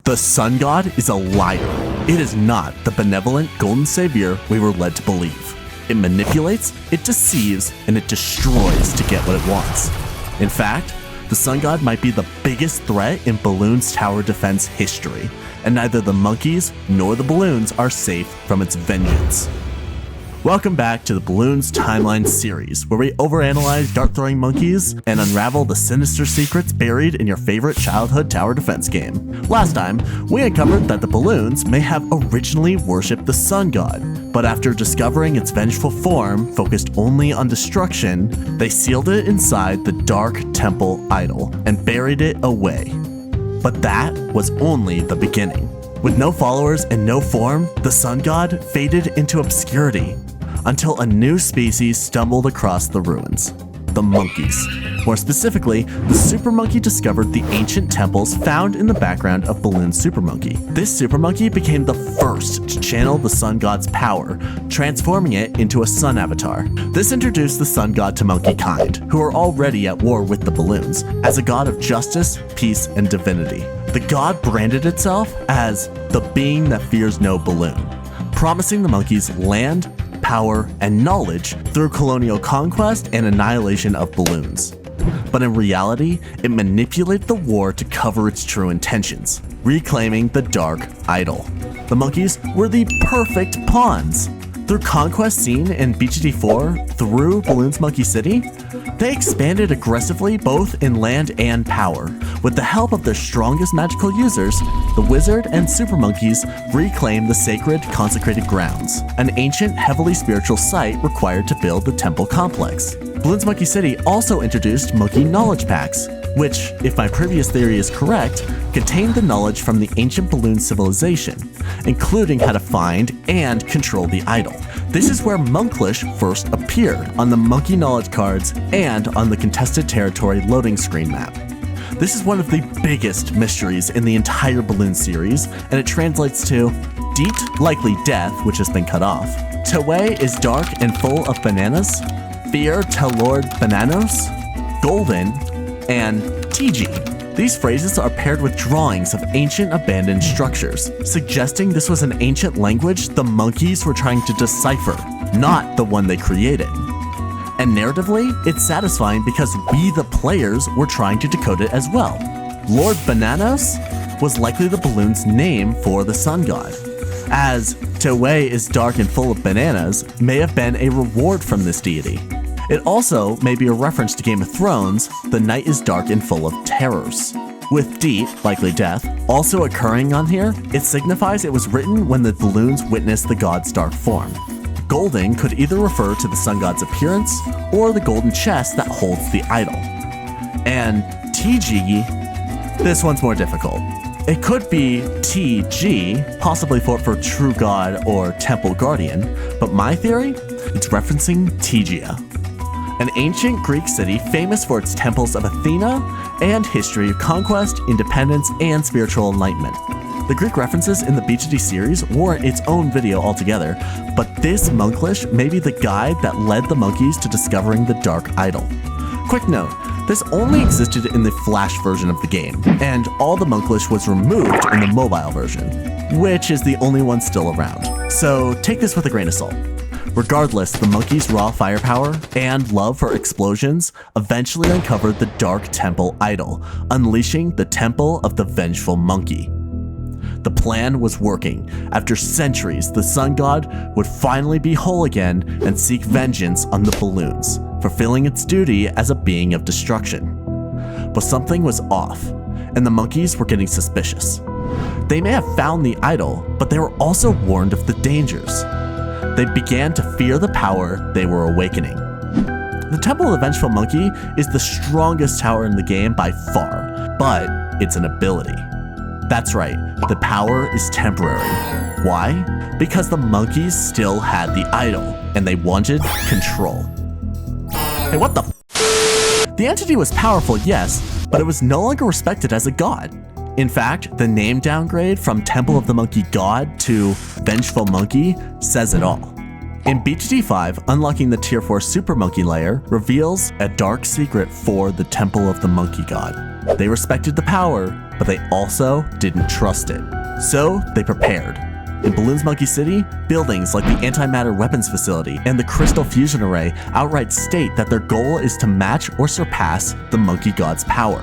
The sun god is a liar. It is not the benevolent golden savior we were led to believe. It manipulates, it deceives, and it destroys to get what it wants. In fact, the sun god might be the biggest threat in Bloons Tower Defense history, and neither the monkeys nor the balloons are safe from its vengeance. Welcome back to the Bloons Timeline series, where we overanalyze dart-throwing monkeys and unravel the sinister secrets buried in your favorite childhood tower defense game. Last time, we uncovered that the balloons may have originally worshipped the sun god, but after discovering its vengeful form focused only on destruction, they sealed it inside the dark temple idol and buried it away. But that was only the beginning. With no followers and no form, the sun god faded into obscurity until a new species stumbled across the ruins. The monkeys. More specifically, the super monkey discovered the ancient temples found in the background of Bloons super monkey. This super monkey became the first to channel the sun god's power, transforming it into a sun avatar. This introduced the sun god to monkey kind, who are already at war with the balloons, as a god of justice, peace, and divinity. The god branded itself as the being that fears no balloon, promising the monkeys land, power, and knowledge through colonial conquest and annihilation of balloons. But in reality, it manipulated the war to cover its true intentions, reclaiming the dark idol. The monkeys were the perfect pawns. Through conquest seen in BGD4 through Bloons Monkey City, they expanded aggressively both in land and power. With the help of their strongest magical users, the wizard and super monkeys reclaimed the sacred consecrated grounds, an ancient heavily spiritual site required to build the temple complex. Bloons Monkey City also introduced monkey knowledge packs, which, if my previous theory is correct, contained the knowledge from the ancient balloon civilization, including how to find and control the idol. This is where Monklish first appeared, on the monkey knowledge cards and on the contested territory loading screen map. This is one of the biggest mysteries in the entire Bloons series, and it translates to Deet, likely death, which has been cut off. Taway is dark and full of bananas. Fear to Lord Bananos. Golden, and TG. These phrases are paired with drawings of ancient abandoned structures, suggesting this was an ancient language the monkeys were trying to decipher, not the one they created. And narratively, it's satisfying because we, the players, were trying to decode it as well. Lord Bananos was likely the balloon's name for the sun god, as Taway is dark and full of bananas may have been a reward from this deity. It also may be a reference to Game of Thrones, the night is dark and full of terrors. With Deet, likely death, also occurring on here, it signifies it was written when the balloons witnessed the god's dark form. Golden could either refer to the sun god's appearance or the golden chest that holds the idol. And TG, this one's more difficult. It could be TG, possibly for True God or Temple Guardian, but my theory, it's referencing Tegia, an ancient Greek city famous for its temples of Athena and history of conquest, independence, and spiritual enlightenment. The Greek references in the BGD series warrant its own video altogether, but this Monklish may be the guide that led the monkeys to discovering the dark idol. Quick note, this only existed in the Flash version of the game, and all the Monklish was removed in the mobile version, which is the only one still around. So take this with a grain of salt. Regardless, the monkeys' raw firepower and love for explosions eventually uncovered the dark temple idol, unleashing the temple of the vengeful monkey. The plan was working. After centuries, the sun god would finally be whole again and seek vengeance on the balloons, fulfilling its duty as a being of destruction. But something was off, and the monkeys were getting suspicious. They may have found the idol, but they were also warned of the dangers. They began to fear the power they were awakening. The Temple of the Vengeful Monkey is the strongest tower in the game by far, but it's an ability. That's right, the power is temporary. Why? Because the monkeys still had the idol, and they wanted control. Hey, what the f? The entity was powerful, yes, but it was no longer respected as a god. In fact, the name downgrade from Temple of the Monkey God to Vengeful Monkey says it all. In BGD5, unlocking the Tier 4 Super Monkey layer reveals a dark secret for the Temple of the Monkey God. They respected the power, but they also didn't trust it. So they prepared. In Bloons Monkey City, buildings like the Antimatter Weapons Facility and the Crystal Fusion Array outright state that their goal is to match or surpass the Monkey God's power.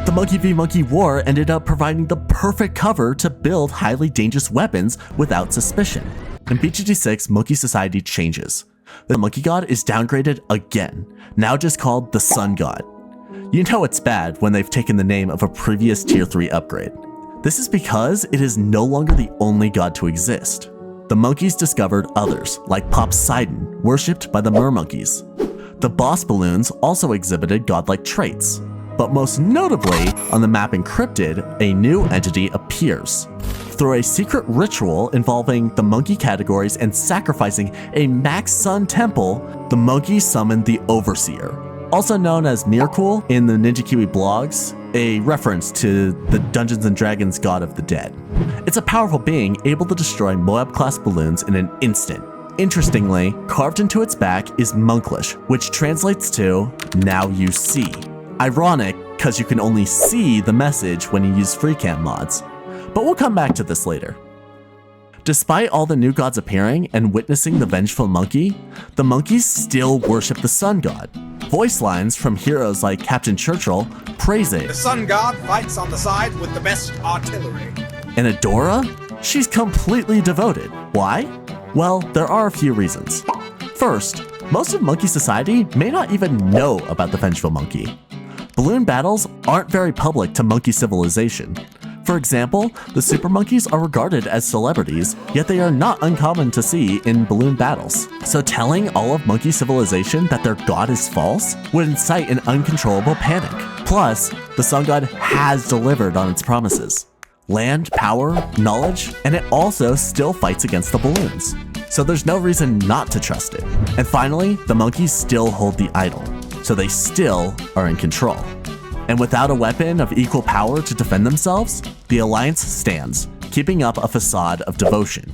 The Monkey v Monkey War ended up providing the perfect cover to build highly dangerous weapons without suspicion. In BGD 6, Monkey Society changes. The Monkey God is downgraded again, now just called the Sun God. You know it's bad when they've taken the name of a previous Tier 3 upgrade. This is because it is no longer the only god to exist. The monkeys discovered others, like Poseidon, worshipped by the mermonkeys. The boss balloons also exhibited godlike traits. But most notably, on the map Encrypted, a new entity appears. Through a secret ritual involving the monkey categories and sacrificing a max sun temple, the monkeys summoned the Overseer, also known as Mirkul in the Ninja Kiwi blogs, a reference to the Dungeons & Dragons god of the dead. It's a powerful being able to destroy Moab-class balloons in an instant. Interestingly, carved into its back is Monklish, which translates to, "Now you see." Ironic, because you can only see the message when you use FreeCam mods. But we'll come back to this later. Despite all the new gods appearing and witnessing the vengeful monkey, the monkeys still worship the sun god. Voice lines from heroes like Captain Churchill praise it. The sun god fights on the side with the best artillery. And Adora? She's completely devoted. Why? Well, there are a few reasons. First, most of Monkey Society may not even know about the vengeful monkey. Balloon battles aren't very public to monkey civilization. For example, the super monkeys are regarded as celebrities, yet they are not uncommon to see in balloon battles. So telling all of monkey civilization that their god is false would incite an uncontrollable panic. Plus, the sun god has delivered on its promises. Land, power, knowledge, and it also still fights against the balloons. So there's no reason not to trust it. And finally, the monkeys still hold the idol, so they still are in control. And without a weapon of equal power to defend themselves, the Alliance stands, keeping up a facade of devotion.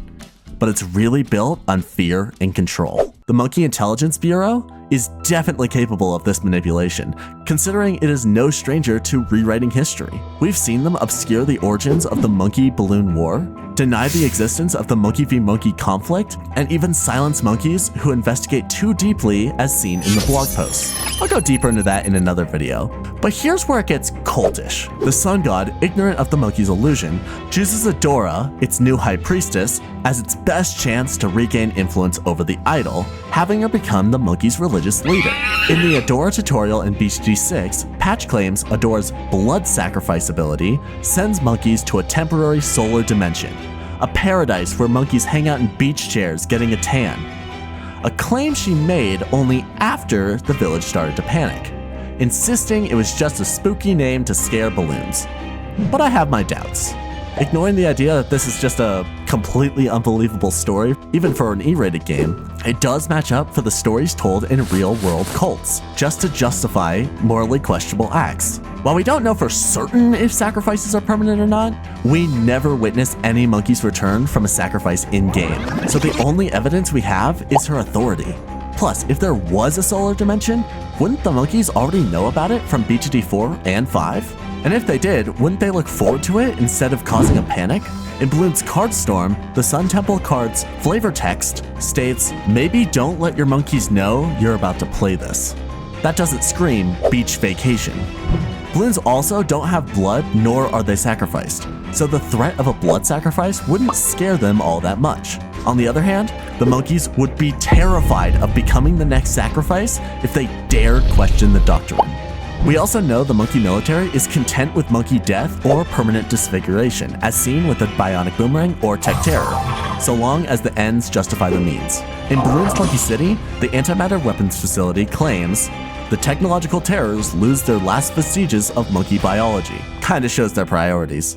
But it's really built on fear and control. The Monkey Intelligence Bureau is definitely capable of this manipulation, considering it is no stranger to rewriting history. We've seen them obscure the origins of the Monkey Bloon War, deny the existence of the Monkey v Monkey conflict, and even silence monkeys who investigate too deeply as seen in the blog posts. I'll go deeper into that in another video. But here's where it gets cultish. The sun god, ignorant of the monkey's illusion, chooses Adora, its new high priestess, as its best chance to regain influence over the idol, having her become the monkey's religious leader. In the Adora tutorial in BGD 6, Patch claims Adora's blood sacrifice ability sends monkeys to a temporary solar dimension, a paradise where monkeys hang out in beach chairs getting a tan. A claim she made only after the village started to panic, insisting it was just a spooky name to scare balloons. But I have my doubts. Ignoring the idea that this is just a completely unbelievable story, even for an E-rated game, it does match up for the stories told in real-world cults, just to justify morally questionable acts. While we don't know for certain if sacrifices are permanent or not, we never witness any monkeys return from a sacrifice in-game, so the only evidence we have is her authority. Plus, if there was a solar dimension, wouldn't the monkeys already know about it from BGD 4 and 5? And if they did, wouldn't they look forward to it instead of causing a panic? In Bloons Card Storm, the Sun Temple card's flavor text states, "Maybe don't let your monkeys know you're about to play this." That doesn't scream beach vacation. Balloons also don't have blood, nor are they sacrificed, so the threat of a blood sacrifice wouldn't scare them all that much. On the other hand, the monkeys would be terrified of becoming the next sacrifice if they dared question the doctrine. We also know the monkey military is content with monkey death or permanent disfiguration, as seen with the Bionic Boomerang or Tech Terror, so long as the ends justify the means. In Bloons Monkey City, the Antimatter Weapons Facility claims the technological terrors lose their last vestiges of monkey biology. Kinda shows their priorities.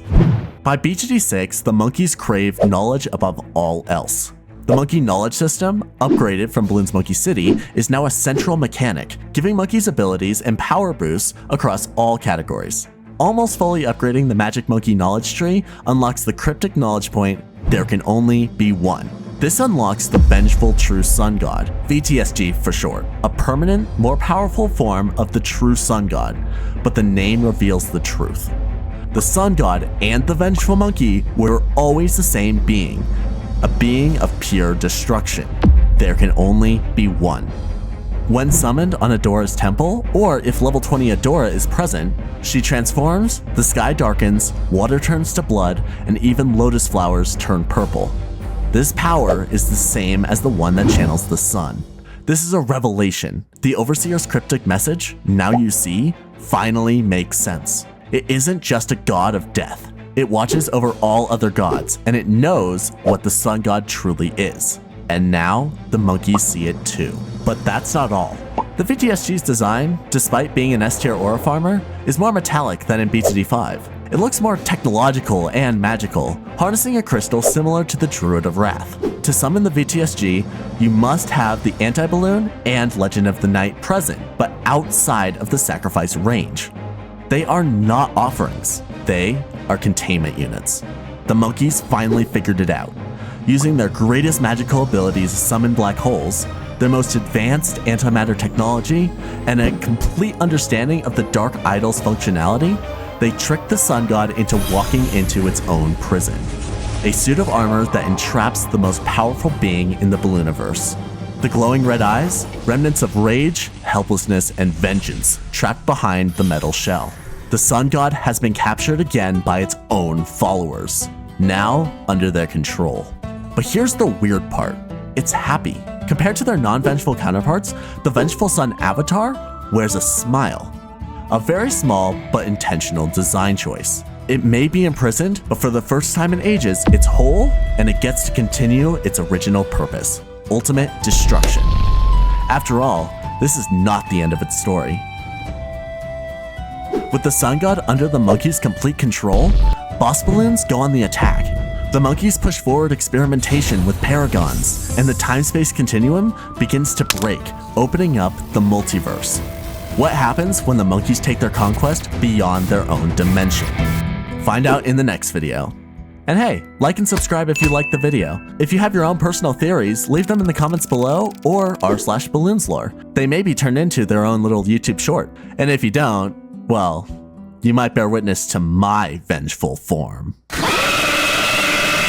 By BGD 6, the monkeys crave knowledge above all else. The monkey knowledge system, upgraded from Bloons Monkey City, is now a central mechanic, giving monkeys abilities and power boosts across all categories. Almost fully upgrading the Magic Monkey knowledge tree unlocks the cryptic knowledge point, "There can only be one." This unlocks the Vengeful True Sun God, VTSG for short, a permanent, more powerful form of the True Sun God, but the name reveals the truth. The Sun God and the Vengeful Monkey were always the same being, a being of pure destruction. There can only be one. When summoned on Adora's temple, or if level 20 Adora is present, she transforms, the sky darkens, water turns to blood, and even lotus flowers turn purple. This power is the same as the one that channels the sun. This is a revelation. The Overseer's cryptic message, "Now you see," finally makes sense. It isn't just a god of death. It watches over all other gods, and it knows what the sun god truly is. And now, the monkeys see it too. But that's not all. The VTSG's design, despite being an S-tier aura farmer, is more metallic than in BTD5. It looks more technological and magical, harnessing a crystal similar to the Druid of Wrath. To summon the VTSG, you must have the Anti-Balloon and Legend of the Night present, but outside of the sacrifice range. They are not offerings, they are containment units. The monkeys finally figured it out. Using their greatest magical abilities to summon black holes, their most advanced antimatter technology, and a complete understanding of the Dark Idol's functionality, they tricked the Sun God into walking into its own prison. A suit of armor that entraps the most powerful being in the Blooniverse. The glowing red eyes, remnants of rage, helplessness, and vengeance trapped behind the metal shell. The Sun God has been captured again by its own followers, now under their control. But here's the weird part. It's happy. Compared to their non-vengeful counterparts, the Vengeful Sun avatar wears a smile. A very small but intentional design choice. It may be imprisoned, but for the first time in ages, it's whole and it gets to continue its original purpose: ultimate destruction. After all, this is not the end of its story. With the Sun God under the monkeys' complete control, boss balloons go on the attack. The monkeys push forward experimentation with paragons, and the time-space continuum begins to break, opening up the multiverse. What happens when the monkeys take their conquest beyond their own dimension? Find out in the next video. And hey, like and subscribe if you liked the video. If you have your own personal theories, leave them in the comments below or r/BloonsLore. They may be turned into their own little YouTube short. And if you don't, well, you might bear witness to my vengeful form.